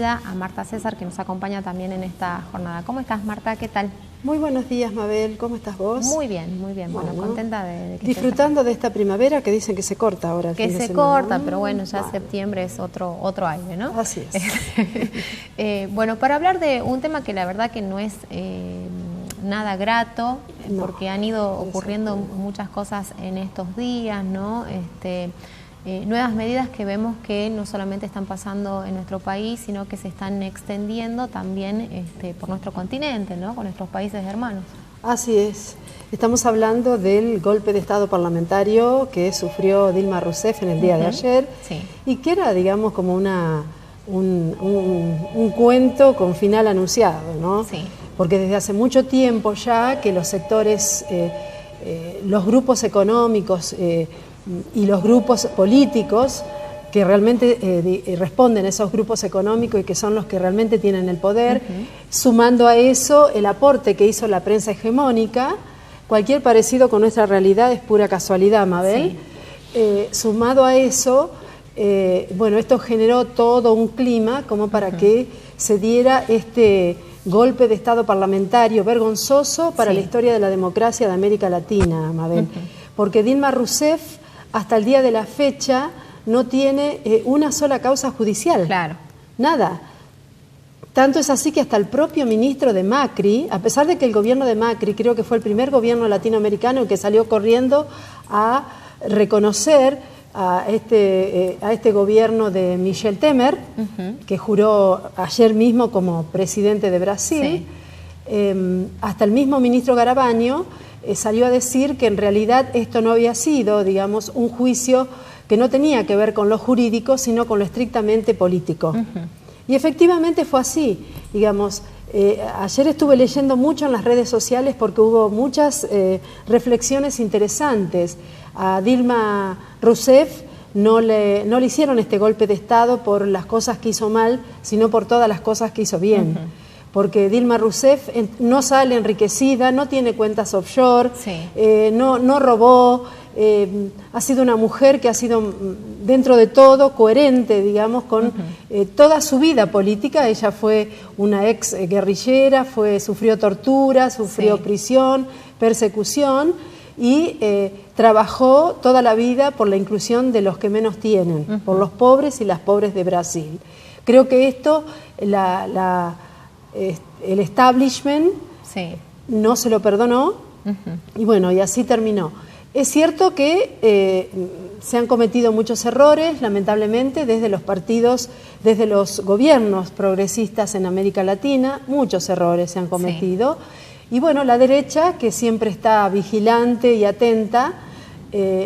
bienvenida a Marta César, que nos acompaña también en esta jornada. ¿Cómo estás, Marta? ¿Qué tal? Muy buenos días, Mabel. ¿Cómo estás vos? Muy bien, muy bien. Bueno, contenta de que disfrutando de esta primavera que dicen que se corta ahora. Que se corta, pero bueno, ya septiembre es otro aire, ¿no? Así es. Bueno, para hablar de un tema que la verdad que no es nada grato, porque han ido ocurriendo muchas cosas en estos días, ¿no? Nuevas medidas que vemos que no solamente están pasando en nuestro país, sino que se están extendiendo también por nuestro continente, ¿no? Con nuestros países hermanos. Así es. Estamos hablando del golpe de Estado parlamentario que sufrió Dilma Rousseff en el día de ayer, y que era, digamos, como un cuento con final anunciado, ¿no? Sí. Porque desde hace mucho tiempo ya que los sectores, los grupos económicos y los grupos políticos que realmente responden a esos grupos económicos y que son los que realmente tienen el poder, sumando a eso el aporte que hizo la prensa hegemónica, cualquier parecido con nuestra realidad es pura casualidad, Mabel. Sí. Sumado a eso, bueno, esto generó todo un clima como para que se diera este golpe de Estado parlamentario vergonzoso para la historia de la democracia de América Latina, Mabel. Porque Dilma Rousseff, hasta el día de la fecha, no tiene una sola causa judicial. Claro. Nada. Tanto es así que hasta el propio ministro de Macri, a pesar de que el gobierno de Macri creo que fue el primer gobierno latinoamericano que salió corriendo a reconocer a este gobierno de Michel Temer, que juró ayer mismo como presidente de Brasil, hasta el mismo ministro Garabagno salió a decir que en realidad esto no había sido, digamos, un juicio que no tenía que ver con lo jurídico, sino con lo estrictamente político. Y efectivamente fue así, digamos. Ayer estuve leyendo mucho en las redes sociales porque hubo muchas reflexiones interesantes. A Dilma Rousseff no le hicieron este golpe de Estado por las cosas que hizo mal, sino por todas las cosas que hizo bien. Porque Dilma Rousseff no sale enriquecida, no tiene cuentas offshore, no robó, ha sido una mujer que ha sido, dentro de todo, coherente, digamos, con toda su vida política. Ella fue una ex guerrillera, sufrió tortura, sufrió prisión, persecución, y trabajó toda la vida por la inclusión de los que menos tienen, por los pobres y las pobres de Brasil. Creo que esto, el establishment no se lo perdonó, y bueno, y así terminó. Es cierto que se han cometido muchos errores, lamentablemente, desde los partidos, desde los gobiernos progresistas en América Latina, muchos errores se han cometido. Y bueno, la derecha, que siempre está vigilante y atenta,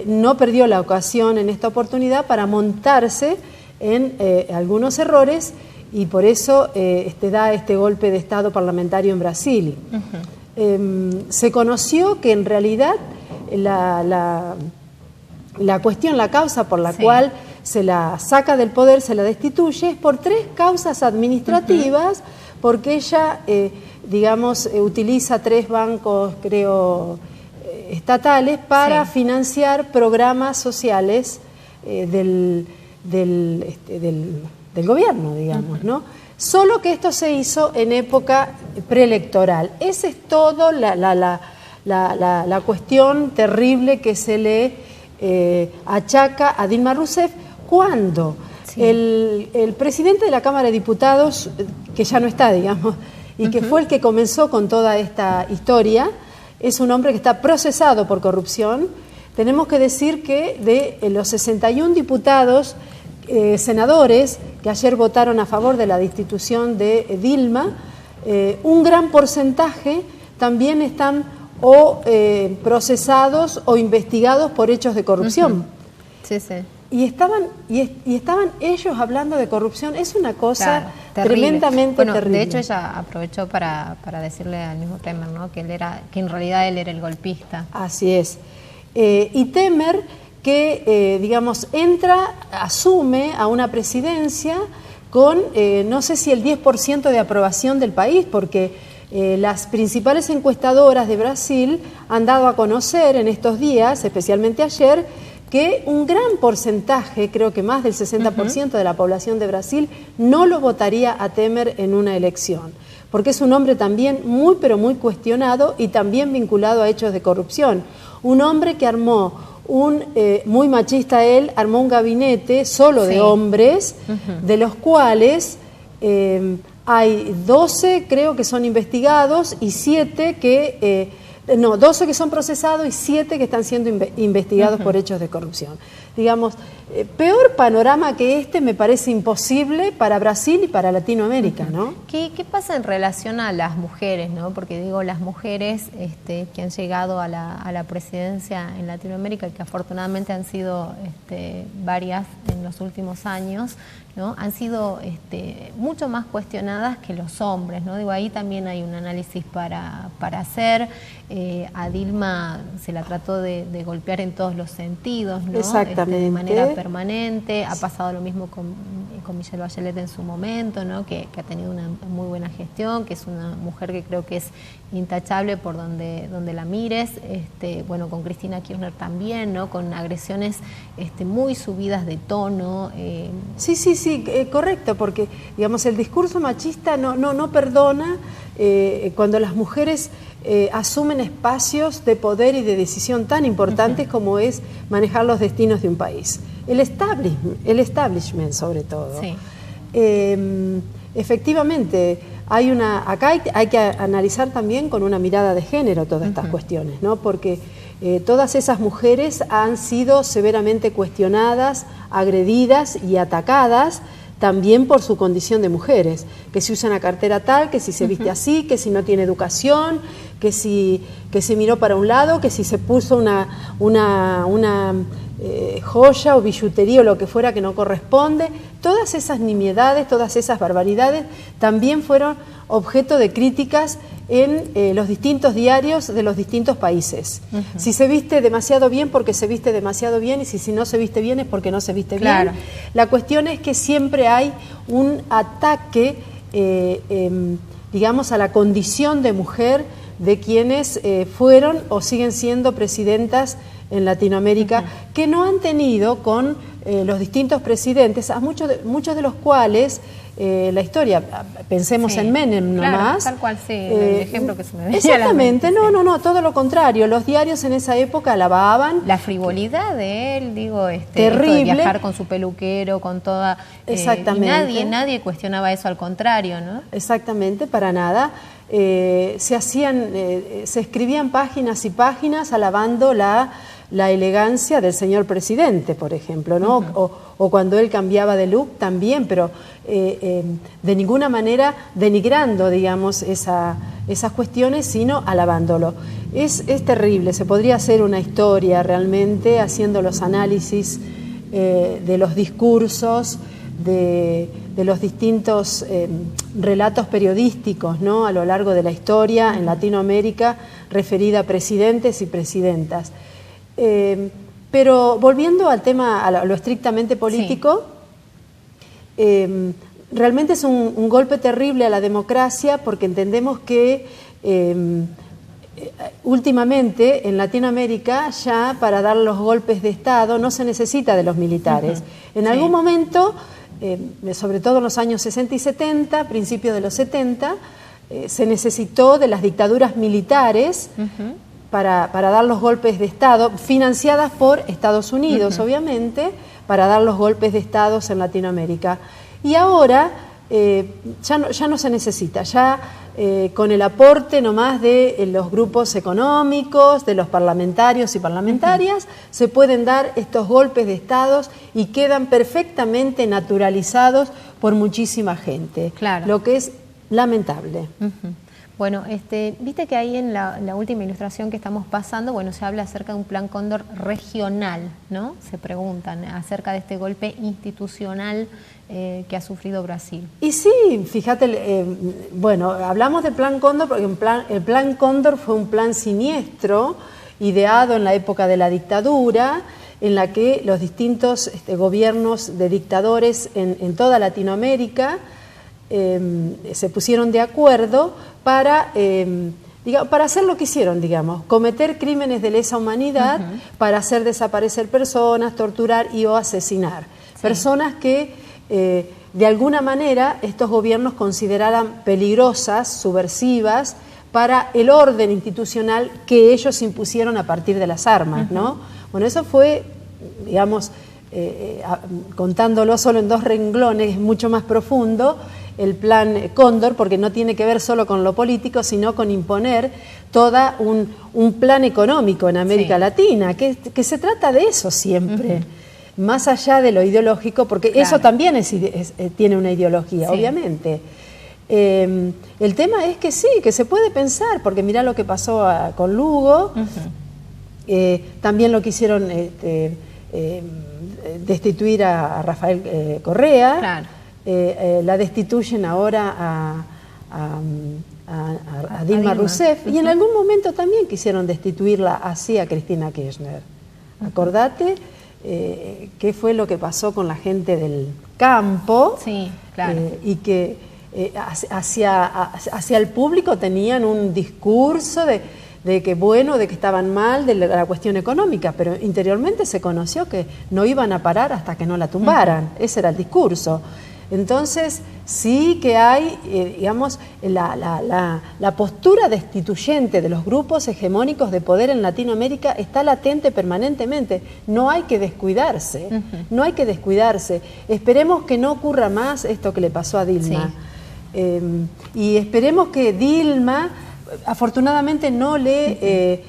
no perdió la ocasión en esta oportunidad para montarse en algunos errores, y por eso da este golpe de Estado parlamentario en Brasil. Se conoció que en realidad la cuestión, la causa por la cual se la saca del poder, se la destituye, es por 3 causas administrativas, porque ella, digamos, utiliza 3 bancos, creo, estatales para financiar programas sociales del gobierno, digamos, ¿no? Solo que esto se hizo en época preelectoral. Esa es todo la cuestión terrible que se le achaca a Dilma Rousseff, cuando el presidente de la Cámara de Diputados, que ya no está, digamos, y que fue el que comenzó con toda esta historia, es un hombre que está procesado por corrupción. Tenemos que decir que de los 61 diputados, senadores que ayer votaron a favor de la destitución de Dilma, un gran porcentaje también están procesados o investigados por hechos de corrupción. Y estaban ellos hablando de corrupción. Es una cosa tremendamente terrible. De hecho, ella aprovechó para decirle al mismo Temer, ¿no? que en realidad él era el golpista. Así es. Y Temer, que digamos asume a una presidencia con no sé si el 10% de aprobación del país, porque las principales encuestadoras de Brasil han dado a conocer en estos días, especialmente ayer, que un gran porcentaje, creo que más del 60% de la población de Brasil, no lo votaría a Temer en una elección, porque es un hombre también muy, pero muy cuestionado y también vinculado a hechos de corrupción. Un hombre que armó muy machista él, armó un gabinete solo de hombres, de los cuales hay 12 creo que son investigados y 7 que... 12 que son procesados y 7 que están siendo investigados por hechos de corrupción. Digamos, peor panorama que este me parece imposible para Brasil y para Latinoamérica, ¿no? ¿Qué pasa en relación a las mujeres, ¿no? Porque digo, las mujeres que han llegado a la presidencia en Latinoamérica, que afortunadamente han sido varias en los últimos años, ¿no? Han sido mucho más cuestionadas que los hombres, ¿no? Digo, ahí también hay un análisis para hacer. A Dilma se la trató de golpear en todos los sentidos, ¿no? Exactamente. De manera permanente. Ha pasado lo mismo con Michelle Bachelet en su momento, ¿no? Que ha tenido una muy buena gestión, que es una mujer que creo que es intachable por donde la mires. Bueno, con Cristina Kirchner también, ¿no? Con agresiones muy subidas de tono. Sí, correcto, porque digamos el discurso machista no perdona cuando las mujeres asumen espacios de poder y de decisión tan importantes como es manejar los destinos de un país. El establishment sobre todo. Sí. Efectivamente, acá hay que analizar también con una mirada de género todas estas cuestiones, ¿no? Porque todas esas mujeres han sido severamente cuestionadas, agredidas y atacadas también por su condición de mujeres, que si usa una cartera tal, que si se viste así, que si no tiene educación, que si miró para un lado, que si se puso una joya o billutería o lo que fuera que no corresponde. Todas esas nimiedades, todas esas barbaridades también fueron objeto de críticas en los distintos diarios de los distintos países. Si se viste demasiado bien, porque se viste demasiado bien, y si no se viste bien es porque no se viste bien. La cuestión es que siempre hay un ataque, digamos, a la condición de mujer de quienes fueron o siguen siendo presidentas en Latinoamérica, que no han tenido con los distintos presidentes, a muchos de los cuales la historia, pensemos en Menem nomás. Tal cual, sí, el ejemplo que se me venía exactamente, a la mente, no, todo lo contrario. Los diarios en esa época alababan. La frivolidad de él, digo, terrible. Esto de viajar con su peluquero, con toda... exactamente. Y nadie cuestionaba eso, al contrario, ¿no? Exactamente, para nada. Se escribían páginas y páginas alabando la elegancia del señor presidente, por ejemplo, ¿no? O cuando él cambiaba de look también, pero de ninguna manera denigrando, digamos, esas cuestiones, sino alabándolo. Es terrible, se podría hacer una historia realmente haciendo los análisis de los discursos, de los distintos relatos periodísticos, ¿no? A lo largo de la historia en Latinoamérica referida a presidentes y presidentas. Pero volviendo al tema, a lo estrictamente político, realmente es un golpe terrible a la democracia, porque entendemos que últimamente en Latinoamérica ya para dar los golpes de Estado no se necesita de los militares. En algún momento, sobre todo en los años 60 y 70, principios de los 70, se necesitó de las dictaduras militares para dar los golpes de Estado, financiadas por Estados Unidos, obviamente, para dar los golpes de Estado en Latinoamérica. Y ahora ya no se necesita, ya con el aporte nomás de los grupos económicos, de los parlamentarios y parlamentarias, se pueden dar estos golpes de Estado y quedan perfectamente naturalizados por muchísima gente, lo que es lamentable. Bueno, viste que ahí en la última ilustración que estamos pasando, bueno, se habla acerca de un plan Cóndor regional, ¿no? Se preguntan acerca de este golpe institucional que ha sufrido Brasil. Y sí, fíjate, bueno, hablamos del plan Cóndor porque el plan Cóndor fue un plan siniestro, ideado en la época de la dictadura, en la que los distintos gobiernos de dictadores en toda Latinoamérica se pusieron de acuerdo para para hacer lo que hicieron, digamos, cometer crímenes de lesa humanidad para hacer desaparecer personas, torturar y o asesinar. Sí. Personas que de alguna manera estos gobiernos consideraran peligrosas, subversivas, para el orden institucional que ellos impusieron a partir de las armas, ¿no? Bueno, eso fue, digamos, contándolo solo en 2 renglones, es mucho más profundo, el plan Cóndor, porque no tiene que ver solo con lo político, sino con imponer todo un plan económico en América Latina, que se trata de eso siempre, más allá de lo ideológico, porque eso también tiene una ideología, obviamente. El tema es que sí, que se puede pensar, porque mirá lo que pasó con Lugo, también lo quisieron destituir a Rafael Correa, la destituyen ahora a Dilma Rousseff, y en algún momento también quisieron destituirla así a Cristina Kirchner. Acordate qué fue lo que pasó con la gente del campo, y que hacia el público tenían un discurso de que bueno, de que estaban mal, de la cuestión económica, pero interiormente se conoció que no iban a parar hasta que no la tumbaran. Ese era el discurso. Entonces sí que hay, digamos, la postura destituyente de los grupos hegemónicos de poder en Latinoamérica está latente permanentemente. No hay que descuidarse, no hay que descuidarse. Esperemos que no ocurra más esto que le pasó a Dilma. Y esperemos que Dilma, afortunadamente no le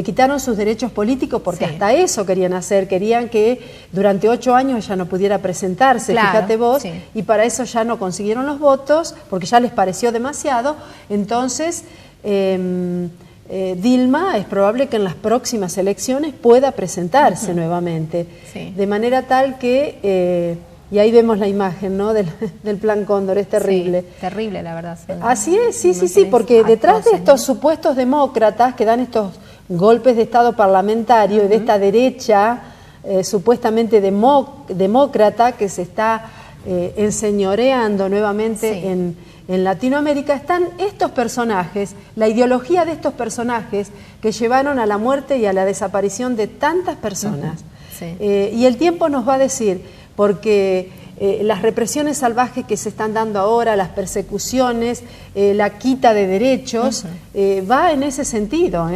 quitaron sus derechos políticos, porque hasta eso querían hacer, querían que durante 8 años ella no pudiera presentarse, fíjate vos, y para eso ya no consiguieron los votos, porque ya les pareció demasiado. Entonces Dilma es probable que en las próximas elecciones pueda presentarse nuevamente, de manera tal que... y ahí vemos la imagen, ¿no?, del plan Cóndor, es terrible. Sí, terrible, la verdad. Así es, sí, porque detrás de estos supuestos demócratas que dan estos golpes de Estado parlamentario y de esta derecha supuestamente demócrata que se está enseñoreando nuevamente en Latinoamérica, están estos personajes, la ideología de estos personajes que llevaron a la muerte y a la desaparición de tantas personas. Y el tiempo nos va a decir, porque las represiones salvajes que se están dando ahora, las persecuciones, la quita de derechos, va en ese sentido,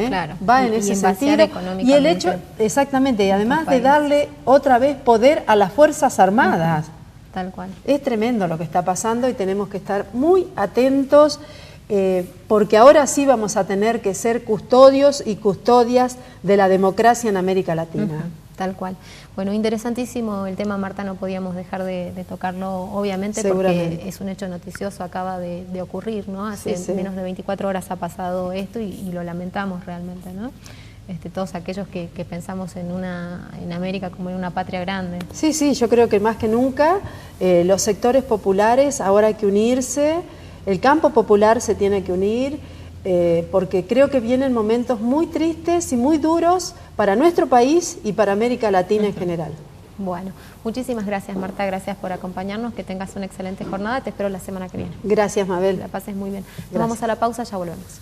va en ese sentido. Y el hecho, exactamente, y además de darle otra vez poder a las Fuerzas Armadas. Tal cual. Es tremendo lo que está pasando y tenemos que estar muy atentos, porque ahora sí vamos a tener que ser custodios y custodias de la democracia en América Latina. Tal cual. Bueno, interesantísimo el tema, Marta, no podíamos dejar de tocarlo, obviamente, porque es un hecho noticioso, acaba de ocurrir, ¿no? Hace menos de 24 horas ha pasado esto y lo lamentamos realmente, ¿no? Todos aquellos que pensamos en América como en una patria grande. Sí, yo creo que más que nunca los sectores populares ahora hay que unirse, el campo popular se tiene que unir, porque creo que vienen momentos muy tristes y muy duros para nuestro país y para América Latina en general. Bueno, muchísimas gracias, Marta, gracias por acompañarnos, que tengas una excelente jornada, te espero la semana que viene. Gracias, Mabel. La pases muy bien. Nos vamos a la pausa, ya volvemos.